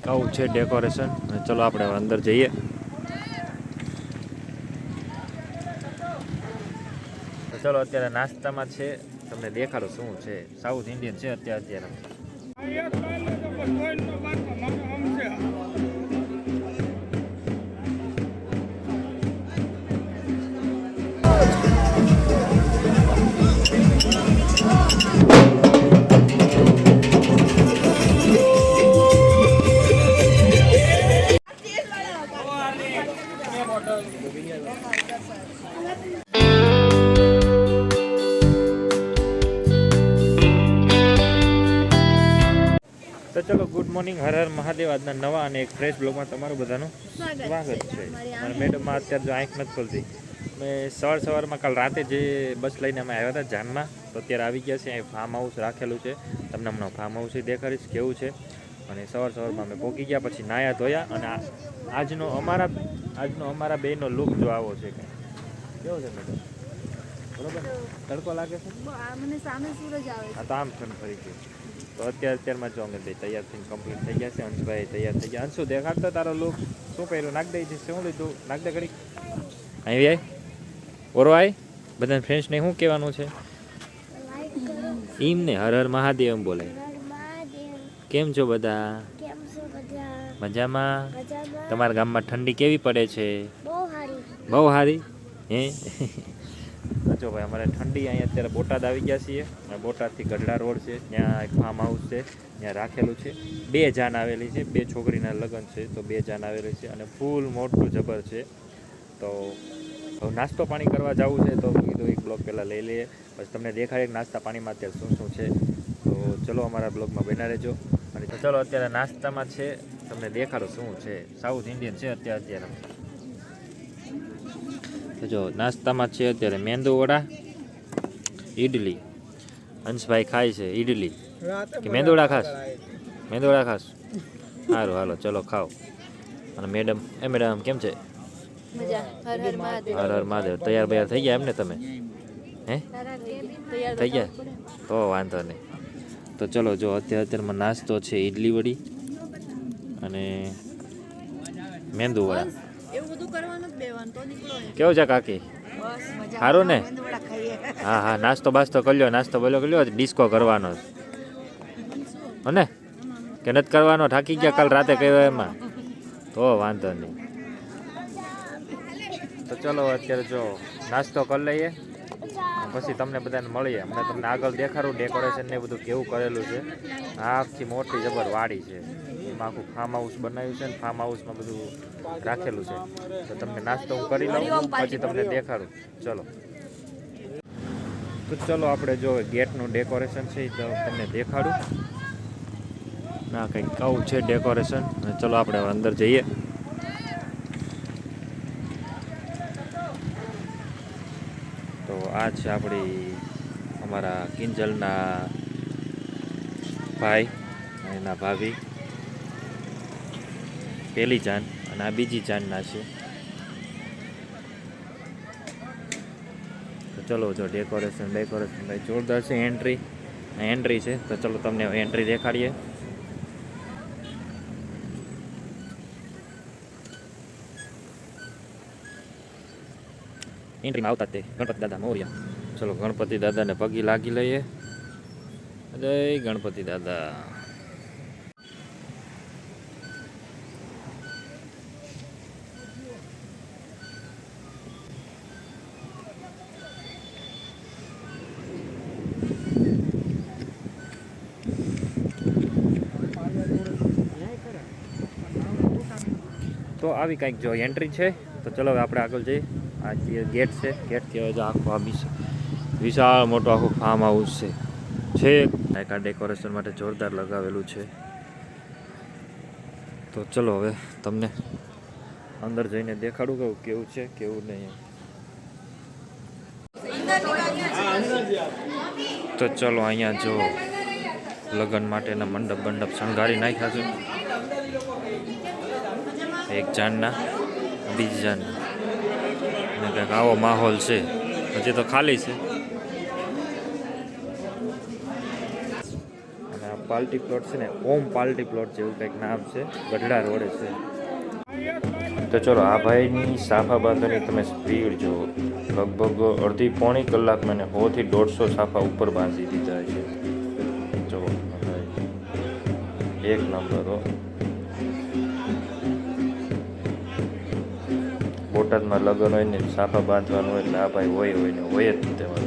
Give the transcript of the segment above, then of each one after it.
આવું છે ડેકોરેશન. અને ચલો આપણે અંદર જઈએ. તો ચલો અત્યારે નાસ્તામાં છે, તમને દેખાડો શું છે. સાઉથ ઇન્ડિયન છે અત્યારે. તો ચલો ગુડ મોર્નિંગ, હર હર મહાદેવ. આજના નવા અને એક ફ્રેશ બ્લોગમાં તમારું બધાનું સ્વાગત છે. મારા મેડમમાં અત્યારે જો આંખ નથી ખોલતી. મેં સવારમાં કાલ રાતે જે બસ લઈને અમે આવ્યા હતા જાનમાં, તો અત્યારે આવી ગયા છે. અહીં ફાર્મ હાઉસ રાખેલું છે, તમને હમણાં ફાર્મ હાઉસ દેખાડીશ કેવું છે. અને સવારમાં અમે પહોંચી ગયા, પછી નાયા ધોયા. અને આજનો અમારા બેનો લુક જો આવો છે. કેવો છે મેડમ? બરોબર, તડકો લાગે છે? મને સામે સૂરજ આવે છે. હા, તો આમ ઠંડ ફરી ગયું. તો અત્યારમાં જો અમે બે તૈયાર થઈને કમ્પ્લીટ થઈ ગયા છે. અંશભાઈ તૈયાર થઈ ગયા. અંશુ દેખાડતો તારો લુક શું પહેર્યું? નાખ દઈ જશે. શું લીધું? નાખ દે ઘડી. અહીં આય ઓરો આય. બધા ફ્રેન્ડ્સને શું કહેવાનું છે? એમને હર હર મહાદેવ એમ બોલે. કેમ છો બધા? મજામાં? તમારા ગામમાં ઠંડી કેવી પડે છે? બહુ સારી. હે જો ભાઈ, અમારે ઠંડી અહીંયા અત્યારે બોટાદ આવી ગયા છીએ. બોટાદથી ગઢડા રોડ છે, ત્યાં એક ફાર્મ હાઉસ છે, ત્યાં રાખેલું છે. 2 જાન આવેલી છે, 2 છોકરીના લગ્ન છે, તો 2 જાન આવેલી છે. અને ફૂલ મોટું જબર છે. તો નાસ્તો પાણી કરવા જવું છે, તો કીધું એક બ્લોગ પહેલાં લઈ લઈએ, પછી તમને દેખાડે નાસ્તા પાણીમાં અત્યારે શું છે. તો ચલો અમારા બ્લોગમાં બના રહેજો. અને તો ચલો અત્યારે નાસ્તામાં છે, તમને દેખાડો શું છે. સાઉથ ઇન્ડિયન છે અત્યારે. તો જો નાસ્તામાં છે અત્યારે મેંદુ વડા, ઈડલી. અંશભાઈ ખાય છે ઈડલી કે મેંદુવડા ખાસ? મેંદુવડા ખાસ. સારું, હાલો ચલો ખાઓ. અને મેડમ કેમ છે? હર હર મહાદેવ. તૈયાર થઈ ગયા એમને તમે? હે થઈ ગયા? તો વાંધો નહીં. તો ચલો જો અત્યારમાં નાસ્તો છે ઈડલી વડી અને મેંદુ વડા. કેવું છે કાકી? સારું ને? હા, નાસ્તો બાસ્તો કર્યો, નાસ્તો કર્યો. ડિસ્કો કરવાનો હને કે નથી કરવાનો? થાકી ગયા કાલ રાતે કહ્યું એમાં? તો વાંધો નહીં. તો ચલો અત્યારે જો નાસ્તો કરી લઈએ, પછી તમને બધાને મળીએ. હમણાં તમને આગળ દેખાડું ડેકોરેશન ને બધું કેવું કરેલું છે. આ આખી મોટી જબર વાડી છે, એમાં આખું ફાર્મ હાઉસ બનાવ્યું છે. ને ફાર્મ હાઉસમાં બધું રાખેલું છે. તો તમને નાસ્તો હું કરી લઉં, પછી તમને દેખાડું. ચલો તો ચલો આપણે જો ગેટનું ડેકોરેશન છે તો તમને દેખાડું. ના કંઈક આવું છે ડેકોરેશન. ચલો આપણે અંદર જઈએ. તો આ છે અમારા કિંજલના ભાઈ અને એના ભાભી, પહેલી જાન, અને આ બીજી જાનના છે. તો ચલો જો ડેકોરેશન ભાઈ જોરદાર છે. એન્ટ્રી છે. તો ચલો તમને એન્ટ્રી દેખાડીએ. એન્ટ્રીમાં આવતા તે ગણપતિ દાદા મોર્યા. ચલો ગણપતિ દાદાને પગી લાગી લઈએ. જય ગણપતિ દાદા. તો આવી કંઈક જો એન્ટ્રી છે. તો ચલો હવે આપણે આગળ જઈએ. આ જે ગેટ છે, ગેટથી હવે આખું આ વિશાળ મોટું આખું ફાર્મ હાઉસ છે. આ ડેકોરેશન માટે જોરદાર લગાવેલું છે. તો ચલો હવે તમને અંદર જઈને દેખાડું કેવું છે કેવું નહીં. તો ચલો અહીંયા જો લગ્ન માટેના મંડપ શણગારી નાખ્યા છે. એક જાનના, બીજી જાનના, અને કંઈક આવો માહોલ છે. હજી તો ખાલી છે. અને પાર્ટી પ્લોટ છે ને, ઓમ પાર્ટી પ્લોટ જેવું કંઈક નામ છે, ગઢડા રોડે છે. તો ચલો, આ ભાઈની સાફા બાંધવાની તમે સ્પીડ જુઓ. લગભગ અડધી પોણી કલાકમાં ને 100 થી 150 સાફા ઉપર બાંધી દીધા છે. જુઓ એક નંબર હો. બોટાદમાં લગ્ન હોય ને સાફા બાંધવાનું હોય એટલે આ ભાઈ હોય ને હોય જ તેમાં.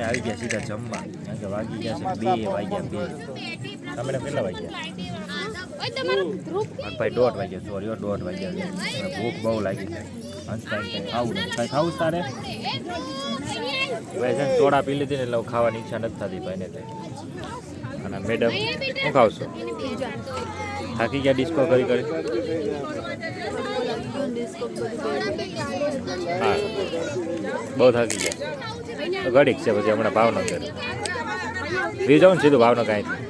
આવી ગયા સીધા જમવા. કારણ કે વાગી ગયા છે 2 વાગ્યા. તમે કેટલા વાગ્યા? ભાઈ 1:30 વાગ્યા. સોરી 1:30 વાગ્યા. ભૂખ બહુ લાગી છે. કંઈ ખાવું નથી. કંઈ ખાવું તારે? ભાઈ છે સોડા પી લીધી ને એટલે ખાવાની ઈચ્છા નથી થતી ભાઈને. અને મેડમ શું ખાવશો? થાકી ગયા ડિસ્કો કરી કરી? હા બહુ થાકી ગયા. તો ઘડીક છે પછી હમણાં ભાવનગર બી જાઉં ને સીધું ભાવનગર અહીંથી.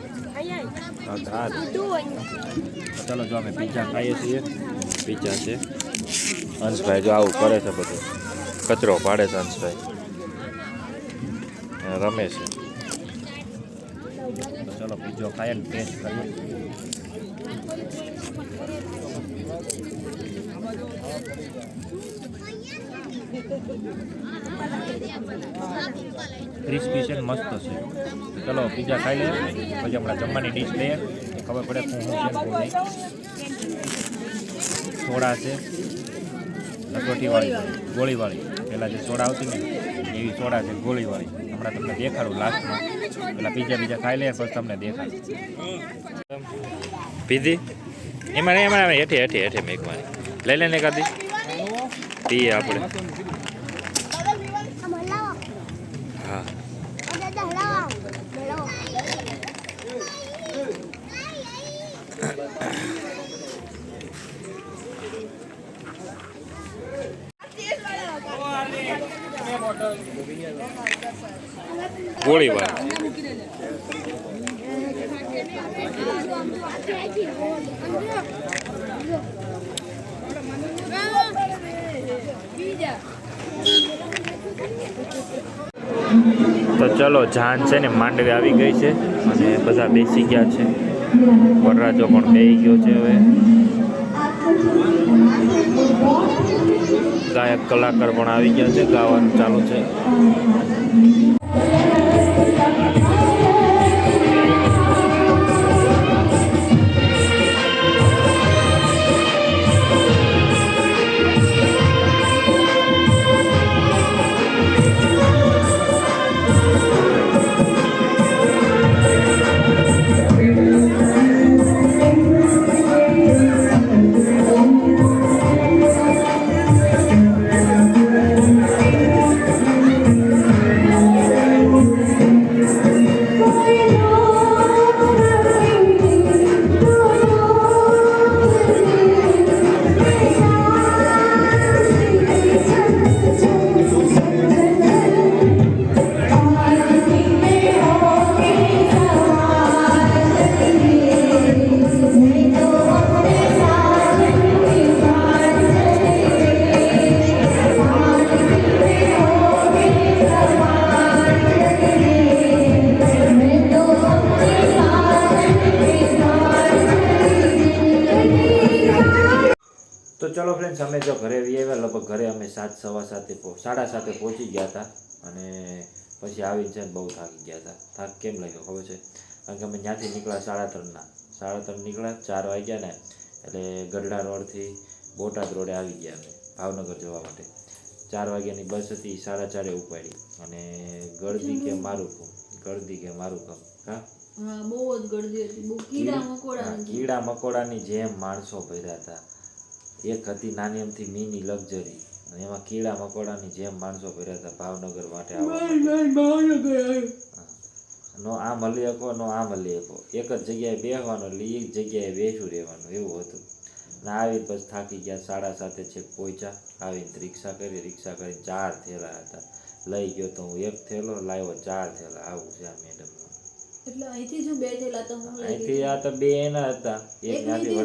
હા ચાલો જો અમે પિઝા ખાઈએ છીએ. પિઝા છે. હંસભાઈ જો આવું કરે છે બધું, કચરો પાડે છે હંસભાઈ, રમે છે. તો ચલો પિઝો ખાઈએ ને ટેસ્ટ કરીએ. ક્રિસ્પી છે મસ્ત છે. ચલો પિઝા ખાઈ લઈએ પછી હમણાં જમવાની ડીશ લઈએ, ખબર પડે શું છે શું નહીં. સોડા છે લગોટીવાળી ગોળીવાળી, પહેલાં જે સોડા આવતી ને એવી સોડા છે ગોળીવાળી. હમણાં તમને દેખાડું લાસ્ટમાં. પેલા બીજા ખાઈ લઈએ પછી તમને દેખાડું. પીધી એમાં હેઠે મેઘવાની લઈ લઈને કાઢી પીએ આપણે. હા ગોળીવાળી તો ચલો જાન છે ને માંડવી આવી ગઈ છે અને બધા બેસી ગયા છે. વરરાજો પણ બેસી ગયો છે. હવે ગાયક કલાકાર પણ આવી ગયા છે, ગાવાનું ચાલુ છે. તો ચલો ફ્રેન્ડ્સ, અમે જો ઘરે આવ્યા, લગભગ ઘરે અમે 7:15 પહોંચી ગયા હતા. અને પછી આવીને છે ને બહુ થાકી ગયા હતા. થાક કેમ લાગ્યો ખબર છે? કારણ કે અમે ત્યાંથી નીકળ્યા 3:30 નીકળ્યા, 4 વાગ્યા ને એટલે ગઢડા રોડથી બોટાદ રોડે આવી ગયા અમે ભાવનગર જવા માટે. 4 વાગ્યાની બસ હતી, 4:30 ઉપાડી. અને ગળદી કે મારું કામ હા બહુ જ ગળદી હતી. બહુ કીડા મકોડાની જેમ માણસો ભર્યા હતા. એક હતી નાની અમથી મિની લક્ઝરી અને એમાં કીડા મકોડાની જેમ માણસો ભર્યા હતા ભાવનગર માટે આવવા. નો આ મળી શકો, નો આ મળી શકો. એક જ જગ્યાએ બેસવાનું એટલે એક જગ્યાએ બેસું રહેવાનું એવું હતું. અને આવી બસ થાકી ગયા. 7:30 છેક પહોંચ્યા. આવીને રિક્ષા કરીને 4 થેલા હતા. લઈ ગયો તો હું 1 થેલો, લાવ્યો 4 થેલા. આવું છે આ મેડમ. એટલે અહીંથી જો 2 થેલા તો હું લઈ અહીંથી આ તો 2 એના હતા. એક ત્યાંથી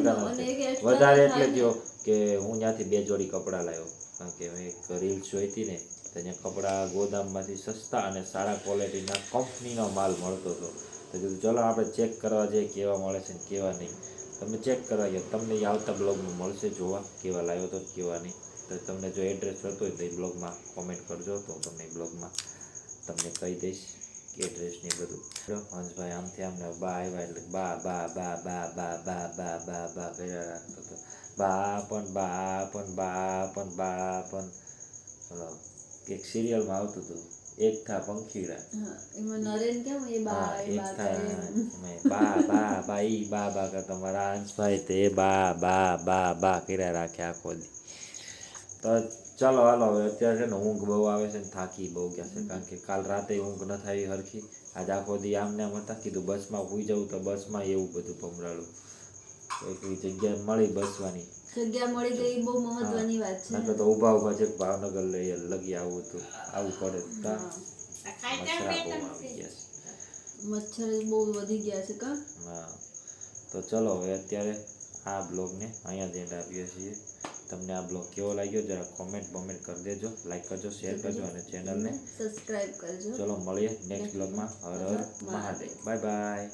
વધારે એટલે થયો કે હું ત્યાંથી 2 જોડી કપડાં લાવ્યો. કારણ કે મેં એક રીલ્સ જોઈ હતી ને, તો ત્યાં કપડાં ગોદામમાંથી સસ્તા અને સારા ક્વોલિટીના કંપનીનો માલ મળતો હતો. તો કીધું ચલો આપણે ચેક કરવા જઈએ કેવા મળે છે ને કેવા નહીં. તમે ચેક કરવા ગયા, તમને એ આવતા બ્લોગમાં મળશે જોવા કેવા લાવ્યો તો કેવા નહીં. તો તમને જો એડ્રેસ જોતો હોય તો એ બ્લોગમાં કોમેન્ટ કરજો, તો તમને એ બ્લોગમાં તમને કહી દઈશ એડ્રેસ ને બધું. હંસભાઈ આમથી આમને બા આવ્યા એટલે બા બા બા બા બા બા બા બા બા કર્યા રાખતો હતો. બા પણ એક સિરિયલમાં આવતું હતું, એક થા પંખીડા. એમાં નરેન કેમ એ બા બા કરતા મારા હંસભાઈ તે બા બા બા બા કર્યા રાખે આખો દી. તો ચાલો હાલો, હવે અત્યારે છે ને ઊંઘ બહુ આવે છે ને થાકી બહુ ગયા છે. કારણ કે કાલ રાતે ઊંઘ ન થાય હરખી. આજ આખો દી આમને આમ હતા. કીધું બસમાં સુઈ જવું, તો બસમાં એવું બધું ભમરાળું. કોઈ જગ્યા મળી બસવાની, જગ્યા મળી ગઈ બહુ મહત્વની વાત છે. નકર તો ઊભા છે ભાવનગર લગી આવું હતું, આવું પડે. મચ્છર બહુ વધી ગયા છે કા. હા, તો ચલો હવે અત્યારે આ બ્લોગને અહીંયા જ એન્ડ આપીએ છીએ. તમને આ બ્લોગ કેવો લાગ્યો જરા કોમેન્ટ કરી દેજો, લાઈક કરજો, શેર કરજો અને ચેનલને સબસ્ક્રાઇબ કરજો. ચલો મળીએ નેક્સ્ટ બ્લોગમાં. હર હર મહાદેવ. Bye by.